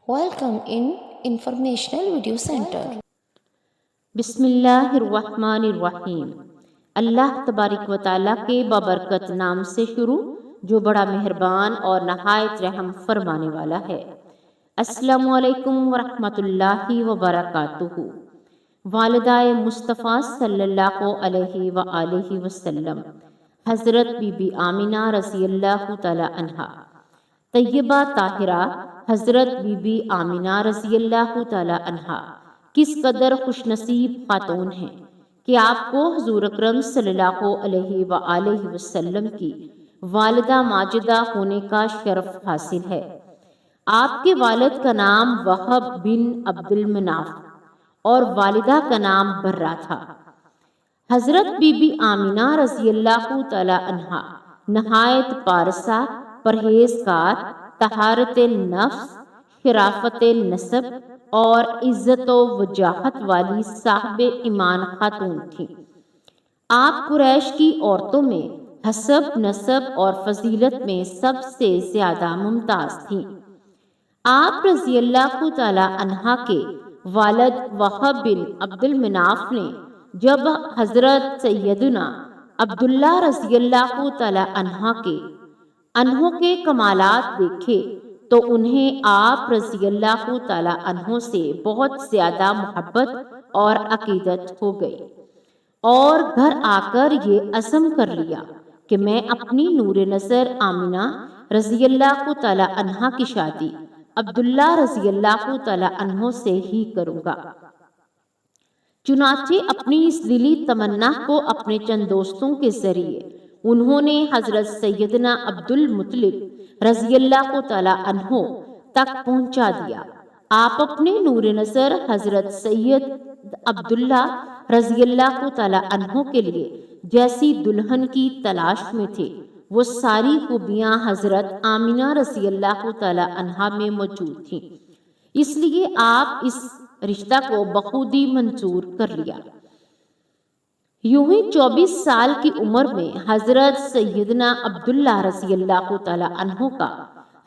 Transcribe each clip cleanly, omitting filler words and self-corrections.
Welcome in Informational Video Center. بسم اللہ الرحمن الرحیم۔ اللہ تبارک و تعالیٰ کے بابرکت نام سے شروع جو بڑا مہربان اور نہایت رحم فرمانے والا ہے۔ السلام علیکم ورحمۃ اللہ وبرکاتہ۔ والدہ مصطفیٰ صلی اللہ علیہ وآلہ وسلم حضرت بی بی آمینہ رضی اللہ تعالی عنہا، طیبہ طاہرہ حضرت بی بی آمینہ رضی اللہ تعالی عنہا کس قدر خوش نصیب خاتون ہیں کہ آپ کو حضور اکرم صلی اللہ علیہ وآلہ وسلم کی والدہ ماجدہ ہونے کا شرف حاصل ہے۔ آپ کے والد کا نام وہب بن عبد المناف اور والدہ کا نام برہ تھا۔ حضرت بی بی آمینہ رضی اللہ تعالی عنہا نہایت پارسا، پرہیزگار، طہارت نفس، شرافت نسب اور عزت و وجاہت والی صاحب ایمان خاتون تھیں۔ آپ قریش کی عورتوں میں حسب، نسب اور فضیلت میں سب سے زیادہ ممتاز تھیں۔ آپ رضی اللہ تعالی عنہا کے والد وہب بن عبد المناف نے جب حضرت سیدنا عبداللہ رضی اللہ تعالی عنہ کے کمالات دیکھے تو انہیں آپ رضی اللہ تعالی عنہ سے بہت زیادہ محبت اور عقیدت ہو گئی، اور گھر آ کر یہ عزم کر لیا کہ میں اپنی نور نظر آمینہ رضی اللہ تعالی عنہ کی شادی عبداللہ رضی اللہ تعالی عنہ سے ہی کروں گا۔ چنانچہ اپنی اس دلی تمنا کو اپنے چند دوستوں کے ذریعے انہوں نے حضرت سیدنا عبد المطلب رضی اللہ تعالی عنہ تک پہنچا دیا۔ آپ اپنے نور نظر حضرت سید عبداللہ رضی اللہ تعالی عنہ کے لیے جیسی دلہن کی تلاش میں تھے، وہ ساری خوبیاں حضرت آمینہ رضی اللہ تعالی عنہا میں موجود تھیں، اس لیے آپ اس رشتہ کو بخودی منظور کر لیا۔ یوں ہی 24 سال کی عمر میں حضرت سیدنا عبداللہ رضی اللہ تعالی عنہ کا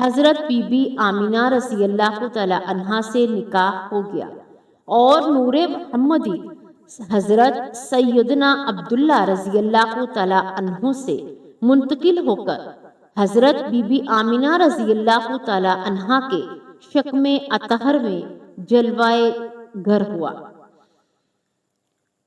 حضرت بی بی آمینہ رضی اللہ تعالی عنہا سے نکاح ہو گیا، اور نور محمدی حضرت سیدنا عبداللہ رضی اللہ تعالی عنہ سے منتقل ہو کر حضرت بی بی آمینہ رضی اللہ تعالی عنہا کے شکم اطہر میں جلوائے گر ہوا۔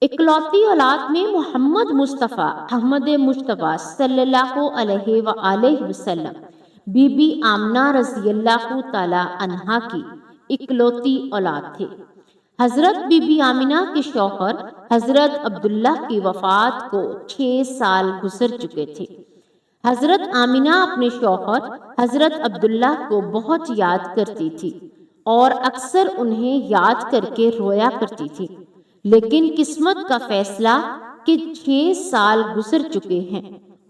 اکلوتی اولاد میں محمد مصطفیٰ احمد مجتبیٰ صلی اللہ علیہ وآلہ وسلم بی بی آمنہ رضی اللہ تعالی عنہا کی اکلوتی اولاد تھے۔ حضرت بی بی آمنہ کے شوہر حضرت عبداللہ کی وفات کو 6 سال گزر چکے تھے۔ حضرت آمنہ اپنے شوہر حضرت عبداللہ کو بہت یاد کرتی تھی اور اکثر انہیں یاد کر کے رویا کرتی تھی، لیکن قسمت کا فیصلہ کہ 6 سال گزر چکے ہیں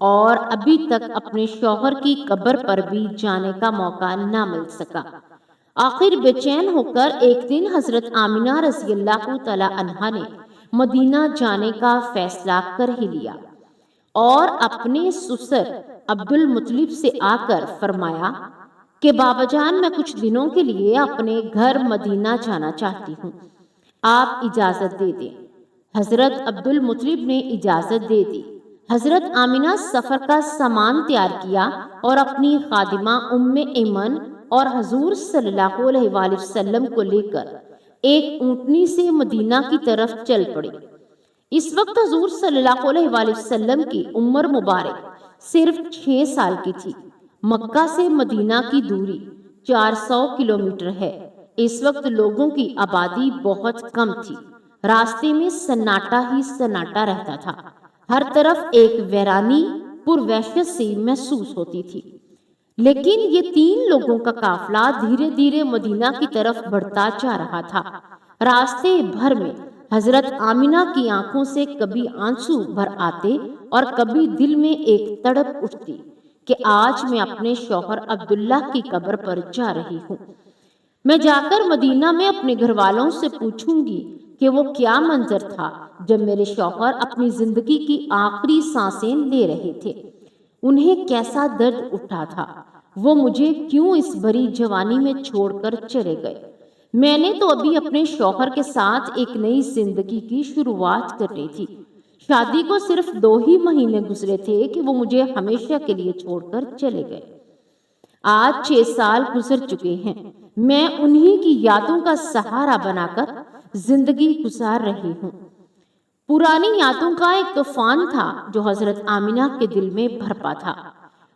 اور ابھی تک اپنے شوہر کی قبر پر بھی جانے کا موقع نہ مل سکا۔ آخر بے چین ہو کر ایک دن حضرت آمینہ رضی اللہ تعالی عنہا نے مدینہ جانے کا فیصلہ کر ہی لیا، اور اپنے سسر عبد المطلب سے آ کر فرمایا کہ بابا جان، میں کچھ دنوں کے لیے اپنے گھر مدینہ جانا چاہتی ہوں، آپ اجازت دے دیں۔ حضرت عبد المطلب نے اجازت دے دی۔ حضرت آمینہ سفر کا سامان تیار کیا اور اپنی خادمہ ام ایمن اور حضور صلی اللہ علیہ وآلہ وسلم کو لے کر ایک اونٹنی سے مدینہ کی طرف چل پڑی۔ اس وقت حضور صلی اللہ علیہ وآلہ وسلم کی عمر مبارک صرف 6 سال کی تھی۔ مکہ سے مدینہ کی دوری 400 کلومیٹر ہے۔ اس وقت لوگوں کی آبادی بہت کم تھی، راستے میں سناٹا ہی سناٹا رہتا تھا، ہر طرف ایک ویرانی پر وحشت سی محسوس ہوتی تھی۔ لیکن یہ 3 لوگوں کا قافلہ دھیرے دھیرے مدینہ کی طرف بڑھتا جا رہا تھا۔ راستے بھر میں حضرت آمینہ کی آنکھوں سے کبھی آنسو بھر آتے اور کبھی دل میں ایک تڑپ اٹھتی کہ آج میں اپنے شوہر عبداللہ کی قبر پر جا رہی ہوں۔ میں جا کر مدینہ میں اپنے گھر والوں سے پوچھوں گی کہ وہ کیا منظر تھا جب میرے شوہر اپنی زندگی کی آخری سانسیں لے رہے تھے، انہیں کیسا درد اٹھا تھا، وہ مجھے کیوں اس بڑی جوانی میں چھوڑ کر چلے گئے؟ میں نے تو ابھی اپنے شوہر کے ساتھ ایک نئی زندگی کی شروعات کرنی تھی۔ شادی کو صرف 2 ہی مہینے گزرے تھے کہ وہ مجھے ہمیشہ کے لیے چھوڑ کر چلے گئے۔ آج 6 سال گزر چکے ہیں، میں انہی کی یادوں کا سہارا بنا کر زندگی گزار رہی ہوں۔ پرانی یادوں کا ایک طوفان تھا جو حضرت آمنہ کے دل میں بھرپا تھا۔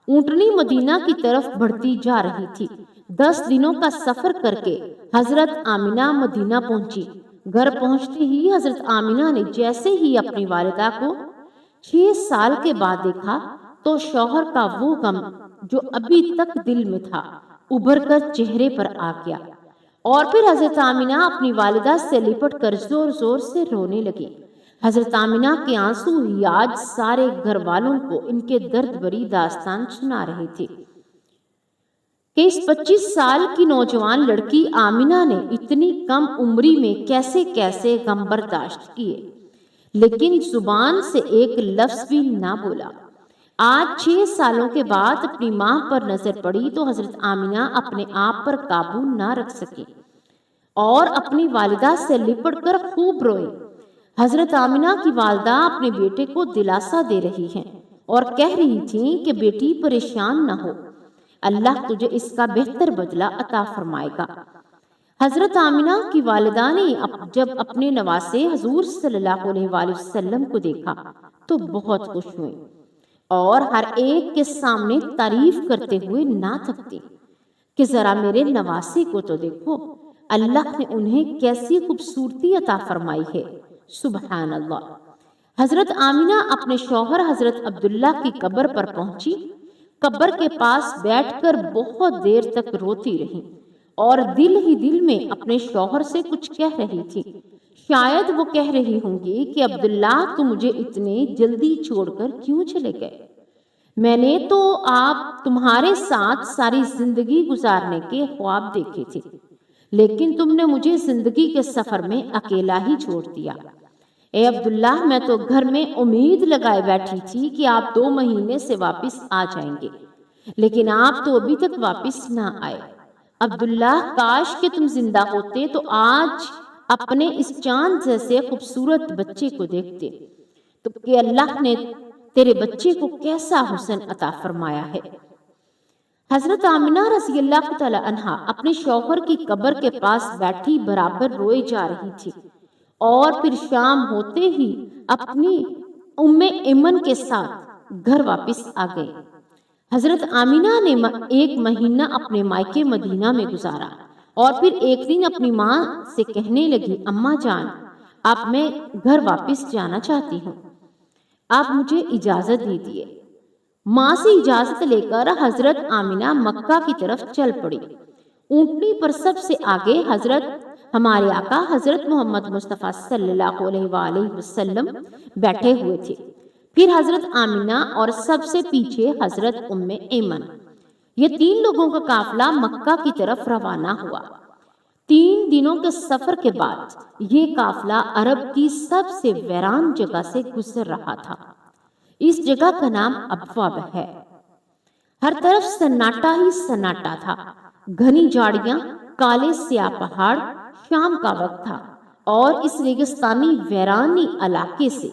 اونٹنی مدینہ کی طرف بڑھتی جا رہی تھی۔ 10 دنوں کا سفر کر کے حضرت آمنہ مدینہ پہنچی۔ گھر پہنچتے ہی حضرت آمنہ نے جیسے ہی اپنی والدہ کو 6 سال کے بعد دیکھا تو شوہر کا وہ غم جو ابھی تک دل میں تھا ابھر کر چہرے پر آ گیا، اور پھر حضرت آمنہ اپنی والدہ سے لپٹ کر زور زور سے رونے لگی۔ حضرت آمنہ کے آنسو ہی آج سارے گھر والوں کو ان کے درد بری داستان سنا رہے تھے کہ اس 25 سال کی نوجوان لڑکی آمنہ نے اتنی کم عمری میں کیسے کیسے غم برداشت کیے، لیکن زبان سے ایک لفظ بھی نہ بولا۔ آج 6 سالوں کے بعد اپنی ماں پر نظر پڑی تو حضرت آمنہ اپنے آپ پر قابو نہ رکھ سکی اور اپنی والدہ سے لپٹ کر خوب روئی۔ حضرت آمنہ کی والدہ اپنے بیٹے کو دلاسا دے رہی ہیں اور کہہ رہی تھیں کہ بیٹی پریشان نہ ہو، اللہ تجھے اس کا بہتر بدلہ عطا فرمائے گا۔ حضرت آمنہ کی والدہ نے جب اپنے نواسے حضور صلی اللہ علیہ وآلہ وسلم کو دیکھا تو بہت خوش ہوئی اور ہر ایک کے سامنے تعریف کرتے ہوئے نہ تھکتی کہ ذرا میرے نواسے کو تو دیکھو، اللہ نے انہیں کیسی خوبصورتی عطا فرمائی ہے، سبحان اللہ۔ حضرت آمنہ اپنے شوہر حضرت عبداللہ کی قبر پر پہنچی۔ قبر کے پاس بیٹھ کر بہت دیر تک روتی رہی اور دل ہی دل میں اپنے شوہر سے کچھ کہہ رہی تھی۔ شاید وہ کہہ رہی ہوں گی کہ عبداللہ تو مجھے اتنے جلدی چھوڑ کر کیوں چلے گئے؟ میں نے تو آپ تمہارے ساتھ ساری زندگی گزارنے کے خواب دیکھے تھے، لیکن تم نے مجھے زندگی کے سفر میں اکیلا ہی چھوڑ دیا۔ اے عبداللہ، میں تو گھر میں امید لگائے بیٹھی تھی کہ آپ 2 مہینے سے واپس آ جائیں گے، لیکن آپ تو ابھی تک واپس نہ آئے۔ عبداللہ، کاش کہ تم زندہ ہوتے تو آج اپنے اس چاند جیسے خوبصورت بچے کو دیکھتے، تو کہ اللہ نے تیرے بچے کو کیسا حسن عطا فرمایا ہے۔ حضرت آمنہ رضی اللہ تعالی عنہا اپنے شوہر کی قبر کے پاس بیٹھی برابر روئے جا رہی تھی اور پھر شام ہوتے ہی اپنی ایمن کے ساتھ گھر واپس آ گئے۔ حضرت آمنہ نے 1 مہینہ اپنے مائکے مدینہ میں گزارا اور پھر ایک دن اپنی ماں سے کہنے لگی، اماں جان، اب میں گھر واپس جانا چاہتی ہوں، آپ مجھے اجازت دیجیے۔ ماں سے اجازت لے کر حضرت آمنہ مکہ کی طرف چل پڑی۔ اونٹنی پر سب سے آگے حضرت ہمارے آقا حضرت محمد مصطفیٰ صلی اللہ علیہ وآلہ وسلم بیٹھے ہوئے تھے، پھر حضرت آمنہ اور سب سے پیچھے حضرت ایمن۔ یہ 3 لوگوں کا قافلہ مکہ کی طرف روانہ ہوا۔ 3 دنوں کے سفر کے بعد یہ قافلہ عرب کی سب سے ویران جگہ سے گزر رہا تھا۔ اس جگہ کا نام ابواب ہے۔ ہر طرف سناٹا ہی سناٹا تھا، گھنی جھاڑیاں، کالے سیاہ پہاڑ۔ شام کا وقت تھا اور اس ریگستانی ویرانی علاقے سے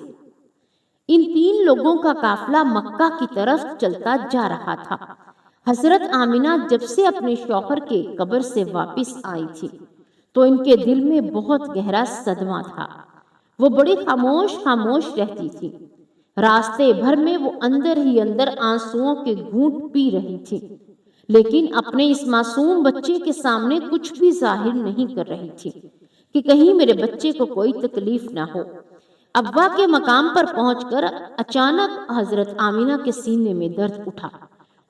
ان 3 لوگوں کا قافلہ مکہ کی طرف چلتا جا رہا تھا۔ حضرت آمنہ جب سے اپنے شوہر کے قبر سے واپس آئی تھی تو ان کے دل میں بہت گہرا صدمہ تھا۔ وہ بڑی خاموش رہتی تھی۔ راستے بھر میں وہ اندر ہی اندر آنسوؤں کے گھونٹ پی رہی تھی، لیکن اپنے اس معصوم بچے کے سامنے کچھ بھی ظاہر نہیں کر رہی تھی کہ کہیں میرے بچے کو کوئی تکلیف نہ ہو۔ ابا کے مقام پر پہنچ کر اچانک حضرت آمنہ کے سینے میں درد اٹھا۔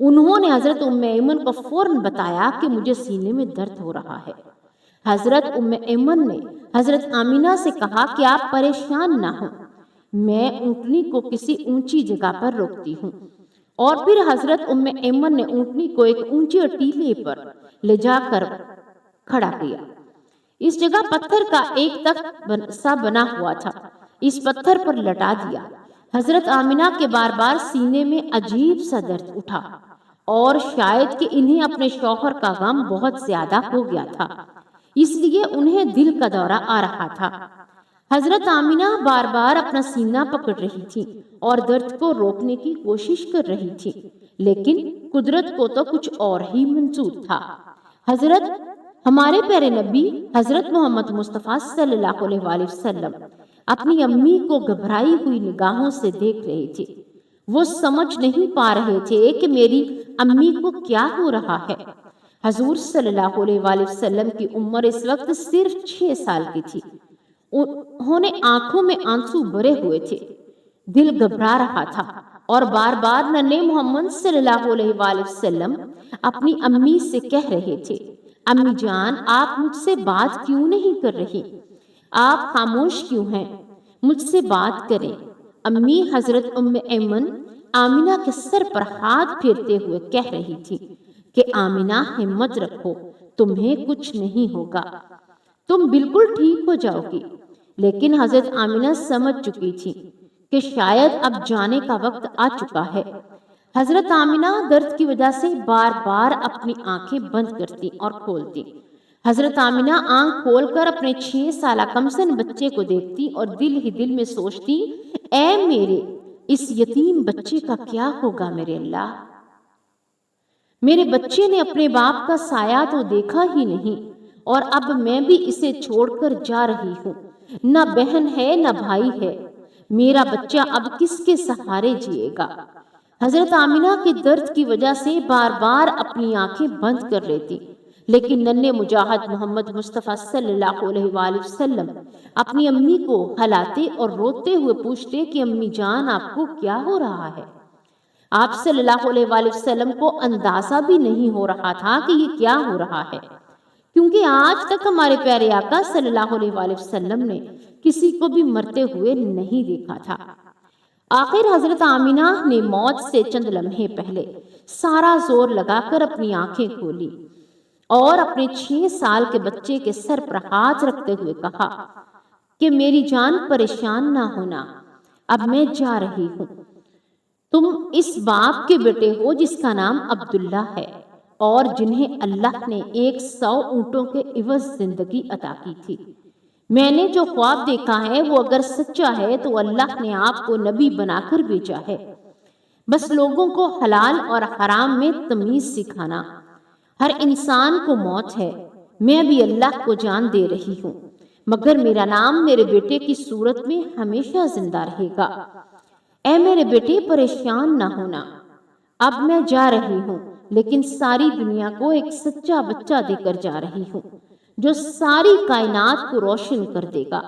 انہوں نے حضرت ایمن کو فوراً بتایا کہ مجھے سینے میں درد ہو رہا ہے۔ حضرت ایمن نے حضرت آمنہ سے کہا کہ آپ پریشان نہ ہوں، میں اونٹنی کو کسی اونچی جگہ پر روکتی ہوں، اور پھر حضرت ایمن نے اونٹنی کو ایک اونچے ٹیلے پر لے جا کر کھڑا کیا۔ اس جگہ پتھر کا ایک تخت سا بنا ہوا تھا، اس پتھر پر لٹا دیا۔ حضرت آمنہ کے بار بار سینے میں عجیب سا درد اٹھا اور شاید کہ انہیں اپنے شوہر کا غم بہت زیادہ ہو گیا تھا، اس لیے انہیں دل کا دورہ آ رہا تھا۔ حضرت آمینہ بار بار اپنا سینہ پکڑ رہی تھی اور درد کو روکنے کی کوشش کر رہی تھی، لیکن قدرت کو تو کچھ اور ہی منظور تھا۔ حضرت ہمارے پیارے نبی حضرت محمد مصطفیٰ صلی اللہ علیہ وآلہ وسلم اپنی امی کو گھبرائی ہوئی نگاہوں سے دیکھ رہے تھے۔ وہ سمجھ نہیں پا رہے تھے کہ میری امی کو کیا ہو رہا ہے۔ حضور صلی اللہ علیہ وآلہ وسلم کی عمر اس وقت صرف 6 سال کی تھی۔ انہوں نے آنکھوں میں آنسو بھرے ہوئے تھے، دل گھبرا رہا تھا اور بار بار ننھے محمد صلی اللہ علیہ وآلہ وسلم اپنی امی سے کہہ رہے تھے، امی جان آپ مجھ سے بات کیوں نہیں کر رہی؟ آپ خاموش کیوں ہیں؟ مجھ سے بات کریں۔ امی حضرت ام ایمن آمینہ کے سر پر ہاتھ پھیرتے ہوئے کہہ رہی تھی کہ آمینہ ہمت رکھو، تمہیں کچھ نہیں ہوگا، تم بالکل ٹھیک ہو جاؤ گی۔ لیکن حضرت آمینہ سمجھ چکی تھی کہ شاید اب جانے کا وقت آ چکا ہے۔ حضرت آمینہ درد کی وجہ سے بار بار اپنی آنکھیں بند کرتی اور کھولتی۔ حضرت آمینہ آنکھ کھول کر اپنے 6 سالہ کمسن بچے کو دیکھتی اور دل ہی دل میں سوچتی، اے میرے اس یتیم بچے کا کیا ہوگا میرے اللہ؟ میرے بچے نے اپنے باپ کا سایہ تو دیکھا ہی نہیں اور اب میں بھی اسے چھوڑ کر جا رہی ہوں، نہ بہن ہے نہ بھائی ہے، میرا بچہ اب کس کے سہارے جیے گا؟ حضرت آمینہ کے درد کی وجہ سے بار بار اپنی آنکھیں بند کر لیتی، لیکن ننھے مجاہد محمد مصطفیٰ صلی اللہ علیہ وآلہ وسلم اپنی امی کو ہلاتے اور روتے ہوئے پوچھتے کہ امی جان آپ کو کیا ہو رہا ہے؟ آپ صلی اللہ علیہ وآلہ وسلم کو اندازہ بھی نہیں ہو رہا تھا کہ یہ کیا ہو رہا ہے، کیونکہ آج تک ہمارے پیارے آقا صلی اللہ علیہ وآلہ وسلم نے کسی کو بھی مرتے ہوئے نہیں دیکھا تھا۔ آخر حضرت آمینہ نے موت سے چند لمحے پہلے سارا زور لگا کر اپنی آنکھیں کھولی اور اپنے 6 سال کے بچے کے سر پر ہاتھ رکھتے ہوئے کہا کہ میری جان پریشان نہ ہونا، اب میں جا رہی ہوں۔ تم اس باپ کے بیٹے ہو جس کا نام عبداللہ ہے اور جنہیں اللہ نے 100 اونٹوں کے عوض زندگی عطا کی تھی۔ میں نے جو خواب دیکھا ہے وہ اگر سچا ہے تو اللہ نے آپ کو نبی بنا کر بھیجا ہے، بس لوگوں کو حلال اور حرام میں تمیز سکھانا۔ ہر انسان کو موت ہے، میں بھی اللہ کو جان دے رہی ہوں، مگر میرا نام میرے بیٹے کی صورت میں ہمیشہ زندہ رہے گا۔ اے میرے بیٹے پریشان نہ ہونا، اب میں جا رہی ہوں، لیکن ساری دنیا کو ایک سچا بچہ دے کر جا رہی ہوں جو ساری کائنات کو روشن کر دے گا۔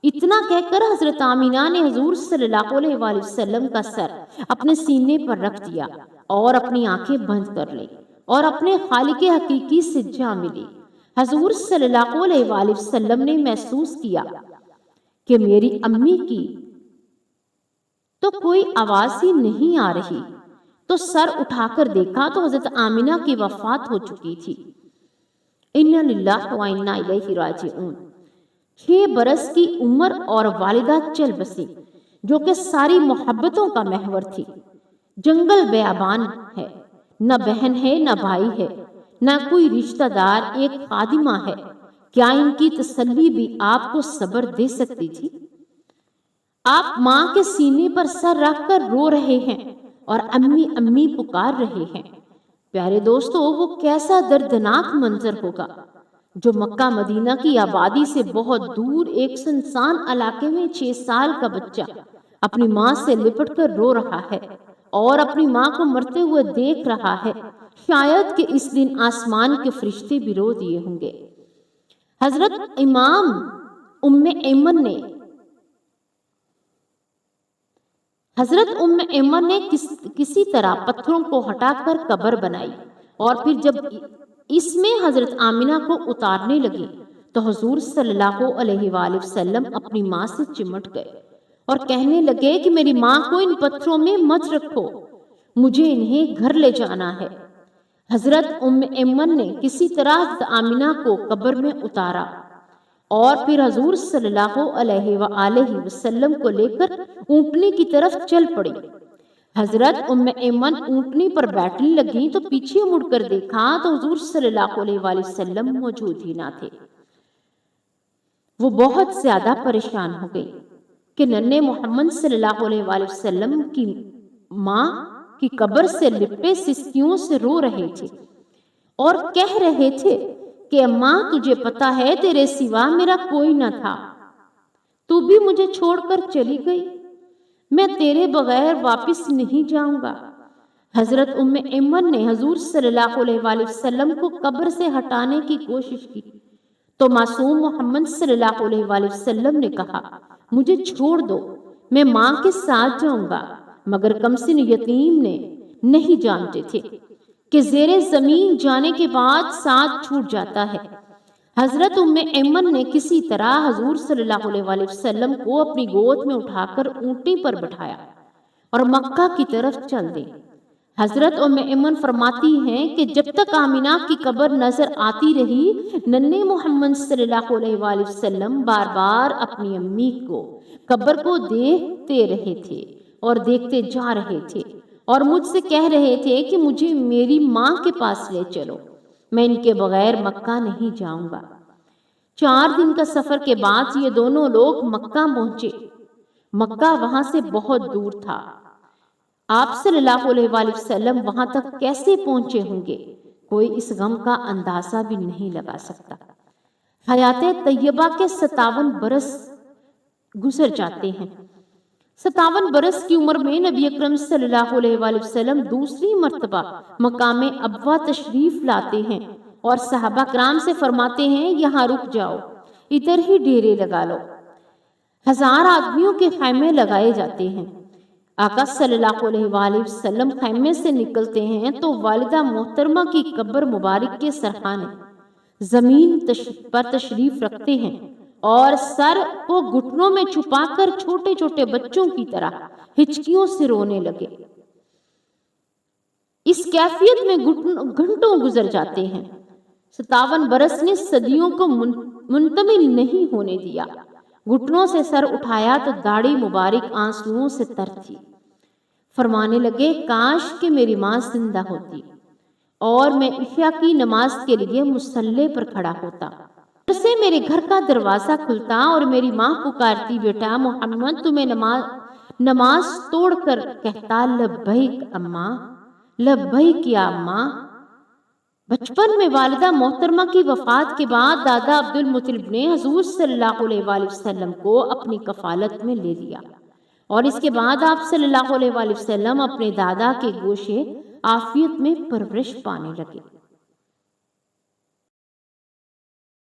اتنا کہہ کر حضرت آمینہ نے حضور صلی اللہ علیہ وآلہ وسلم کا سر اپنے سینے پر رکھ دیا اور اپنی آنکھیں بند کر لی اور اپنے خالق حقیقی سے جا ملی۔ حضور صلی اللہ علیہ وآلہ وسلم نے محسوس کیا کہ میری امی کی تو کوئی آواز ہی نہیں آ رہی، تو سر اٹھا کر دیکھا تو حضرت آمینہ کی وفات ہو چکی تھی۔ انا للہ و انا الیہ راجعون۔ 6 برس کی عمر اور والدہ چل بسی جو کہ ساری محبتوں کا محور تھی۔ جنگل بیابان ہے، نہ بہن ہے نہ بھائی ہے، نہ کوئی رشتہ دار، ایک خادمہ ہے، کیا ان کی تسلی بھی آپ کو صبر دے سکتی تھی؟ آپ ماں کے سینے پر سر رکھ کر رو رہے ہیں اور امی امی پکار رہے ہیں۔ پیارے دوستو، وہ کیسا دردناک منظر ہوگا جو مکہ مدینہ کی آبادی سے بہت دور ایک سنسان علاقے میں 6 سال کا بچہ اپنی ماں سے لپٹ کر رو رہا ہے اور اپنی ماں کو مرتے ہوئے دیکھ رہا ہے۔ شاید کہ اس دن آسمان کے فرشتے بھی رو دیے ہوں گے۔ حضرت امام ام ایمن نے کسی طرح پتھروں کو ہٹا کر قبر بنائی اور پھر جب اس میں حضرت آمینہ کو اتارنے لگی تو حضور صلی اللہ علیہ وآلہ وسلم اپنی ماں سے چمٹ گئے اور کہنے لگے کہ میری ماں کو ان پتھروں میں مت رکھو، مجھے انہیں گھر لے جانا ہے۔ حضرت ام ایمن نے کسی طرح حضرت آمینہ کو قبر میں اتارا اور پھر حضور صلی اللہ علیہ وآلہ وسلم کو لے کر اونٹنے کی طرف چل پڑی۔ حضرت ام ایمن اونٹنی پر بیٹھنے لگیں تو پیچھے مڑ کر دیکھا تو حضور صلی اللہ علیہ وآلہ وسلم موجود ہی نہ تھے۔ وہ بہت زیادہ پریشان ہو گئی کہ ننھے محمد صلی اللہ علیہ وآلہ وسلم کی ماں کی قبر سے لپٹے سسکیوں سے رو رہے تھے اور کہہ رہے تھے کہ اماں تجھے پتا ہے تیرے سوا میرا کوئی نہ تھا، تو بھی مجھے چھوڑ کر چلی گئی، میں تیرے بغیر واپس نہیں جاؤں گا۔ حضرت ام ایمن نے حضور صلی اللہ علیہ وآلہ وسلم کو قبر سے ہٹانے کی کوشش کی تو معصوم محمد صلی اللہ علیہ وآلہ وسلم نے کہا مجھے چھوڑ دو، میں ماں کے ساتھ جاؤں گا، مگر کمسن یتیم نے نہیں جانتے تھے کہ زیر زمین جانے کے بعد ساتھ چھوٹ جاتا ہے۔ حضرت ام ایمن نے کسی طرح حضور صلی اللہ علیہ وآلہ وسلم کو اپنی گود میں اٹھا کر اونٹنی پر بٹھایا اور مکہ کی طرف چل دی۔ حضرت ام ایمن فرماتی ہیں کہ جب تک آمینہ کی قبر نظر آتی رہی، ننھے محمد صلی اللہ علیہ وآلہ وسلم بار بار اپنی امی کو قبر کو دیکھتے رہے تھے اور دیکھتے جا رہے تھے اور مجھ سے کہہ رہے تھے کہ مجھے میری ماں کے پاس لے چلو، میں ان کے بغیر مکہ نہیں جاؤں گا۔ 4 دن کا سفر کے بعد یہ دونوں لوگ مکہ پہنچے۔ مکہ وہاں سے بہت دور تھا۔ آپ صلی اللہ علیہ وآلہ وسلم وہاں تک کیسے پہنچے ہوں گے، کوئی اس غم کا اندازہ بھی نہیں لگا سکتا۔ حیات طیبہ کے 57 برس گزر جاتے ہیں۔ 57 برس کی عمر میں نبی اکرم صلی اللہ علیہ وآلہ وسلم دوسری مرتبہ مقام ابوا تشریف لاتے ہیں اور صحابہ کرام سے فرماتے ہیں یہاں رک جاؤ، ادھر ہی ڈیرے لگا لو۔ 1000 آدمیوں کے خیمے لگائے جاتے ہیں۔ آقا صلی اللہ علیہ وآلہ وسلم خیمے سے نکلتے ہیں تو والدہ محترمہ کی قبر مبارک کے سرحانے زمین پر تشریف رکھتے ہیں اور سر کو گھٹنوں میں چھپا کر چھوٹے چھوٹے بچوں کی طرح ہچکیوں سے رونے لگے۔ اس کیفیت میں گھنٹوں گزر جاتے ہیں۔ 57 برس نے صدیوں کو منتمل نہیں ہونے دیا۔ گھٹنوں سے سر اٹھایا تو داڑھی مبارک آنسوؤں سے تر تھی۔ فرمانے لگے کاش کہ میری ماں زندہ ہوتی اور میں عشاء کی نماز کے لیے مصلی پر کھڑا ہوتا، پھر سے میرے گھر کا دروازہ کھلتا اور میری ماں پکارتی بیٹا محمد، تمہیں نماز توڑ کر کہتا لبیک اماں، لبیک یا اماں۔ بچپن میں والدہ محترمہ کی وفات کے بعد دادا عبد المطلب نے حضور صلی اللہ علیہ وآلہ وسلم کو اپنی کفالت میں لے لیا اور اس کے بعد آپ صلی اللہ علیہ وآلہ وسلم اپنے دادا کے گوشے عافیت میں پرورش پانے لگے۔